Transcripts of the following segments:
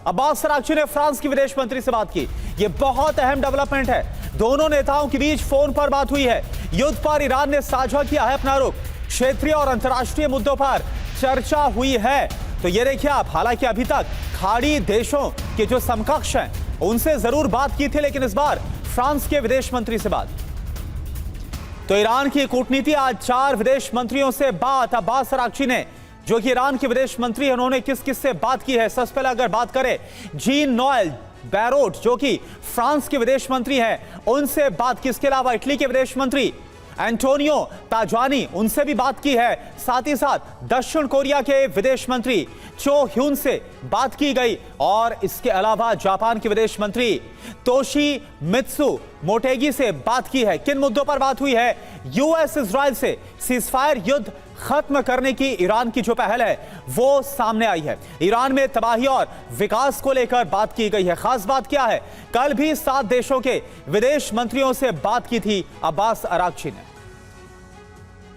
Abbas Araghchi ने France की विदेश मंत्री से बात की। यह बहुत अहम डेवलपमेंट है। दोनों नेताओं के बीच फोन पर बात हुई है। युद्ध पर ईरान ने साझा किया है अपना रुख। क्षेत्रीय और अंतर्राष्ट्रीय मुद्दों पर चर्चा हुई है। तो ये देखिए आप, हालांकि अभी तक खाड़ी देशों के जो समकक्ष हैं उनसे जरूर बात की थी, लेकिन इस बार फ्रांस के विदेश मंत्री से बात। तो ईरान की कूटनीति आज 4 विदेश मंत्रियों से बात। अब्बास अराक्ची ने, जो कि ईरान के विदेश मंत्री हैं, उन्होंने किस किस से बात की है। सबसे पहले अगर बात करें जीन नोएल बैरोट, जो कि फ्रांस के विदेश मंत्री हैं, उनसे बात की। इसके अलावा इटली के विदेश मंत्री एंटोनियो ताजानी, उनसे भी बात की है। साथ ही साथ दक्षिण कोरिया के विदेश मंत्री चो ह्यून से बात की गई। और इसके अलावा जापान के विदेश मंत्री तोशी मित्सु मोटेगी से बात की है। किन मुद्दों पर बात हुई है? यूएस इजराइल से सीजफायर युद्ध खत्म करने की ईरान की जो पहल है वो सामने आई है। ईरान में तबाही और विकास को लेकर बात की गई है। खास बात क्या है? कल भी 7 देशों के विदेश मंत्रियों से बात की थी अब्बास अराक्ची ने।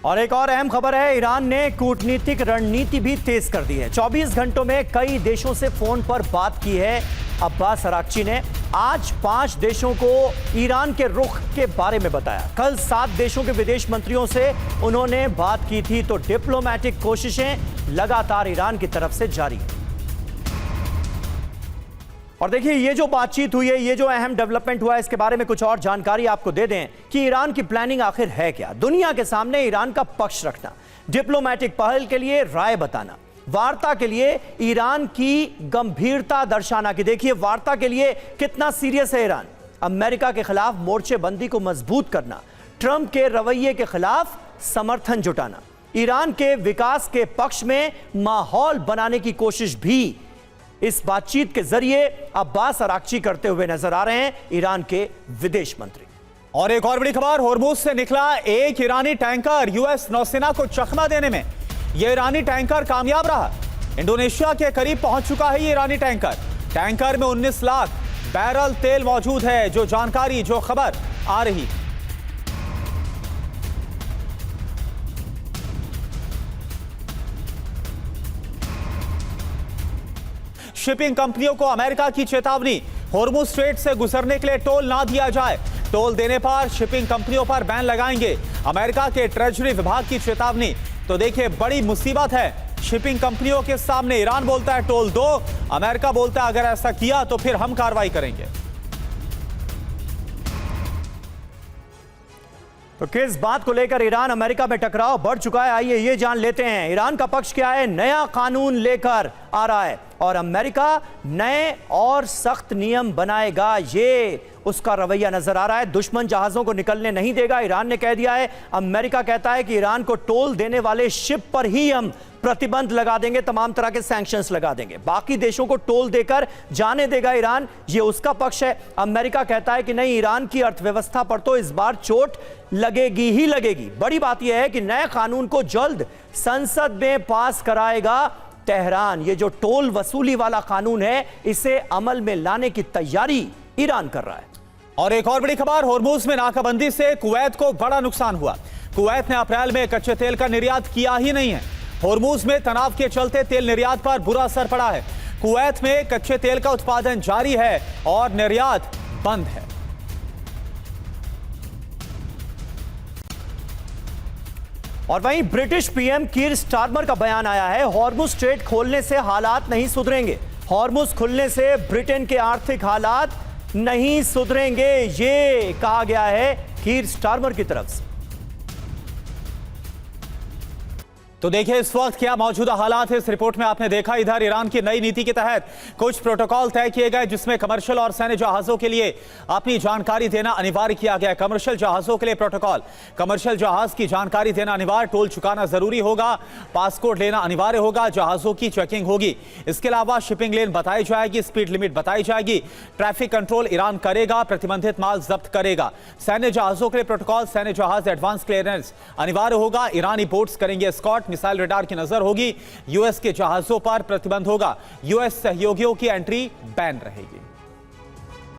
और एक और अहम खबर है, ईरान ने कूटनीतिक रणनीति भी तेज कर दी है। 24 घंटों में कई देशों से फोन पर बात की है अब्बास अराक्ची ने। आज 5 देशों को ईरान के रुख के बारे में बताया। कल 7 देशों के विदेश मंत्रियों से उन्होंने बात की थी। तो डिप्लोमेटिक कोशिशें लगातार ईरान की तरफ से जारी हैं। और देखिए, ये जो बातचीत हुई है, ये जो अहम डेवलपमेंट हुआ है, इसके बारे में कुछ और जानकारी आपको दे दें कि ईरान की प्लानिंग आखिर है क्या। दुनिया के सामने ईरान का पक्ष रखना, डिप्लोमेटिक पहल के लिए राय बताना, वार्ता के लिए ईरान की गंभीरता दर्शाना कि देखिए वार्ता के लिए कितना सीरियस है ईरान, अमेरिका के खिलाफ मोर्चेबंदी को मजबूत करना, ट्रंप के रवैये के खिलाफ समर्थन जुटाना, ईरान के विकास के पक्ष में माहौल बनाने की कोशिश भी इस बातचीत के जरिए अब्बास अराक्ची करते हुए नजर आ रहे हैं ईरान के विदेश मंत्री। और एक और बड़ी खबर, होर्मुज से निकला एक ईरानी टैंकर यूएस नौसेना को चकमा देने में यह ईरानी टैंकर कामयाब रहा। इंडोनेशिया के करीब पहुंच चुका है ये ईरानी टैंकर। टैंकर में 19 लाख बैरल तेल मौजूद है। जो जानकारी, जो खबर आ रही, शिपिंग कंपनियों को अमेरिका की चेतावनी, होर्मुज स्ट्रेट से गुजरने के लिए टोल ना दिया जाए। टोल देने पर शिपिंग कंपनियों पर बैन लगाएंगे। अमेरिका के ट्रेजरी विभाग की चेतावनी। तो देखिए, बड़ी मुसीबत है शिपिंग कंपनियों के सामने। ईरान बोलता है टोल दो, अमेरिका बोलता है अगर ऐसा किया तो फिर हम कार्रवाई करेंगे। तो किस बात को लेकर ईरान अमेरिका में टकराव बढ़ चुका है, आइए ये जान लेते हैं। ईरान का पक्ष क्या है? नया कानून लेकर आ रहा है और अमेरिका नए और सख्त नियम बनाएगा, ये उसका रवैया नजर आ रहा है। दुश्मन जहाजों को निकलने नहीं देगा, ईरान ने कह दिया है। अमेरिका कहता है कि ईरान को टोल देने वाले शिप पर ही हम प्रतिबंध लगा देंगे, तमाम तरह के सैंक्शंस लगा देंगे, बाकी देशों को टोल देकर जाने देगा ईरान, ये उसका पक्ष है। अमेरिका कहता है कि नहीं, ईरान की अर्थव्यवस्था पर तो इस बार चोट लगेगी ही लगेगी। बड़ी बात यह है कि नए कानून को जल्द संसद में पास कराएगा तेहरान। ये जो टोल वसूली वाला कानून है, इसे अमल में लाने की तैयारी ईरान कर रहा है। और एक और बड़ी खबर, होर्मुज में नाकाबंदी से कुवैत को बड़ा नुकसान हुआ। कुवैत ने अप्रैल में कच्चे तेल का निर्यात किया ही नहीं है। होर्मुज में तनाव के चलते तेल निर्यात पर बुरा असर पड़ा है। कुवैत में कच्चे तेल का उत्पादन जारी है और निर्यात बंद है। और वहीं ब्रिटिश पीएम कीर स्टारमर का बयान आया है, होर्मुज स्ट्रेट खोलने से हालात नहीं सुधरेंगे। होर्मुज खुलने से ब्रिटेन के आर्थिक हालात नहीं सुधरेंगे, ये कहा गया है कीर स्टारमर की तरफ से। तो देखिए इस वक्त क्या मौजूदा हालात है। इस रिपोर्ट में आपने देखा, इधर ईरान की नई नीति के तहत कुछ प्रोटोकॉल तय किए गए, जिसमें कमर्शियल और सैन्य जहाजों के लिए अपनी जानकारी देना अनिवार्य किया गया। कमर्शियल जहाजों के लिए प्रोटोकॉल, कमर्शियल जहाज की जानकारी देना अनिवार्य, टोल चुकाना जरूरी होगा, पासपोर्ट लेना अनिवार्य होगा, जहाजों की चेकिंग होगी। इसके अलावा शिपिंग लेन बताई जाएगी, स्पीड लिमिट बताई जाएगी, ट्रैफिक कंट्रोल ईरान करेगा, प्रतिबंधित माल जब्त करेगा। सैन्य जहाजों के लिए प्रोटोकॉल, सैन्य जहाज एडवांस क्लियरेंस अनिवार्य होगा, ईरानी बोट्स करेंगे स्कॉट, मिसाइल रडार की नजर होगी, यूएस के जहाजों पर प्रतिबंध होगा, यूएस सहयोगियों की एंट्री बैन रहेगी।